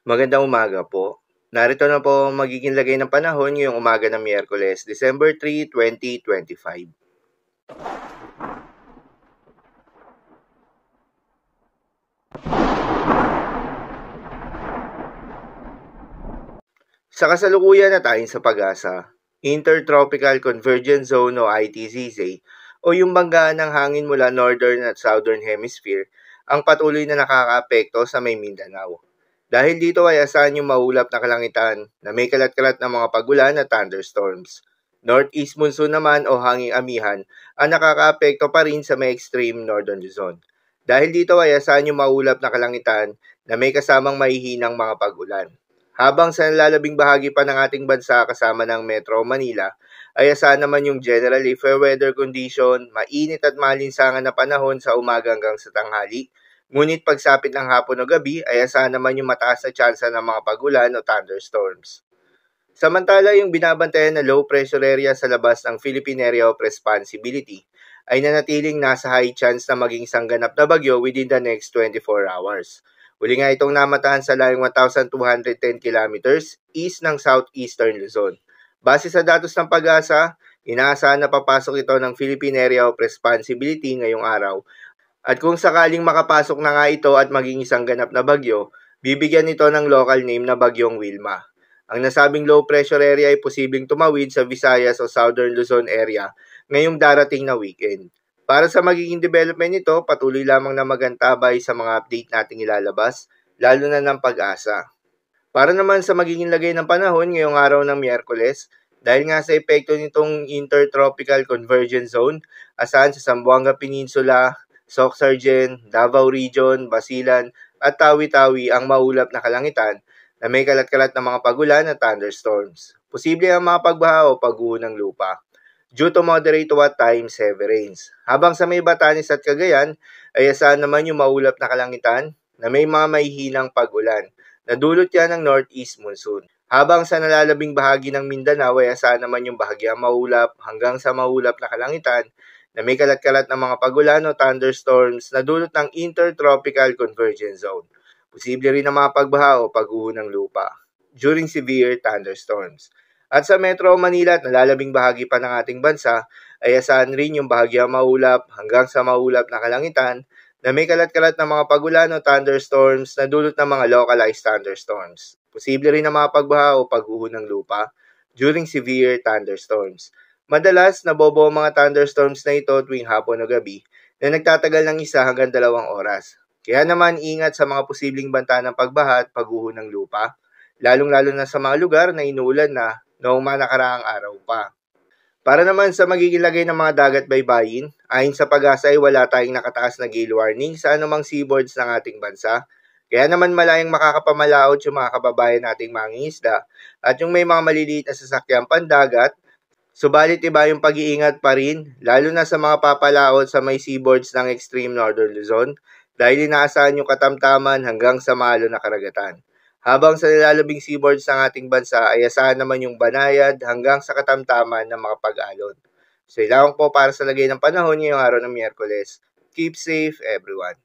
Magandang umaga po. Narito na po ang magiging lagay ng panahon ngayong umaga ng Miyerkules, December 3, 2025. Sa kasalukuyan na tayo sa pag-asa, Intertropical Convergence Zone o ITCZ o yung banggaan ng hangin mula Northern at Southern Hemisphere ang patuloy na nakakaapekto sa may Mindanao. Dahil dito ay asahan yung maulap na kalangitan na may kalat-kalat na mga pagulan at thunderstorms. Northeast monsoon naman o hanging amihan ang nakakaapekto pa rin sa may extreme northern Luzon. Dahil dito ay asahan yung maulap na kalangitan na may kasamang mahihinang mga pagulan. Habang sa nalalabing bahagi pa ng ating bansa kasama ng Metro Manila, ay asahan naman yung generally fair weather condition, mainit at malinsangan na panahon sa umaga hanggang sa tanghali. Ngunit pagsapit ng hapon o gabi ay asahan naman yung mataas na tsansa ng mga pagulan o thunderstorms. Samantala, yung binabantayan na low pressure area sa labas ng Philippine Area of Responsibility ay nanatiling nasa high chance na maging sangganap na bagyo within the next 24 hours. Uli nga itong namatahan sa layong 1,210 kilometers east ng southeastern Luzon. Base sa datos ng pag-asa, inaasahan na papasok ito ng Philippine Area of Responsibility ngayong araw. At kung sakaling makapasok na nga ito at maging isang ganap na bagyo, bibigyan ito ng local name na Bagyong Wilma. Ang nasabing low pressure area ay posibleng tumawid sa Visayas o Southern Luzon area ngayong darating na weekend. Para sa magiging development nito, patuloy lamang na magantabay sa mga update nating ilalabas, lalo na ng pag-asa. Para naman sa magiging lagay ng panahon ngayong araw ng Miyerkules, dahil nga sa epekto nitong Intertropical Convergence Zone, asahan sa Zamboanga Peninsula, Soc-Sargen, Davao Region, Basilan, at Tawi-Tawi ang maulap na kalangitan na may kalat-kalat na mga pagulan at thunderstorms. Posible ang mga pagbaha o pag-uho ng lupa due to moderate to at times heavy rains. Habang sa may Batanes at Cagayan, ay asahan naman yung maulap na kalangitan na may mga mahihinang pag-ulan. Nadulot yan ng northeast monsoon. Habang sa nalalabing bahagi ng Mindanao ay asahan naman yung bahagyang maulap hanggang sa maulap na kalangitan na may kalat-kalat na mga pagulan o thunderstorms na dulot ng Intertropical Convergence Zone. Posible rin ang mga pagbaha o pag-uho ng lupa during severe thunderstorms. At sa Metro Manila at nalalabing bahagi pa ng ating bansa ay asahan rin yung bahagyang maulap hanggang sa maulap na kalangitan na may kalat-kalat na mga pagulan o thunderstorms na dulot ng mga localized thunderstorms. Posible rin ang mga pagbaha o pag-uho ng lupa during severe thunderstorms. Madalas, nabobo ang mga thunderstorms na ito tuwing hapon o gabi na nagtatagal ng 1 hanggang 2 oras. Kaya naman ingat sa mga posibleng banta ng pagbaha at pag-uho ng lupa, lalong-lalo na sa mga lugar na inuulan na noong mga nakaraang araw pa. Para naman sa magiging lagay ng mga dagat baybayin, ayon sa pag-asa ay wala tayong nakataas na gale warning sa anumang seaboards ng ating bansa. Kaya naman malayang makakapamalaot yung mga kababayan nating mangingisda at yung may mga maliliit na sasakyang pandagat. Subalit iba yung pag-iingat pa rin, lalo na sa mga papalaot sa may seaboards ng extreme northern Luzon dahil inaasahan yung katamtaman hanggang sa malo na karagatan. Habang sa nilalabing seaboards ng ating bansa ay asahan naman yung banayad hanggang sa katamtaman ng mga pag-alon. So ilawang po para sa lagay ng panahon ngayong araw ng Miyerkules. Keep safe everyone.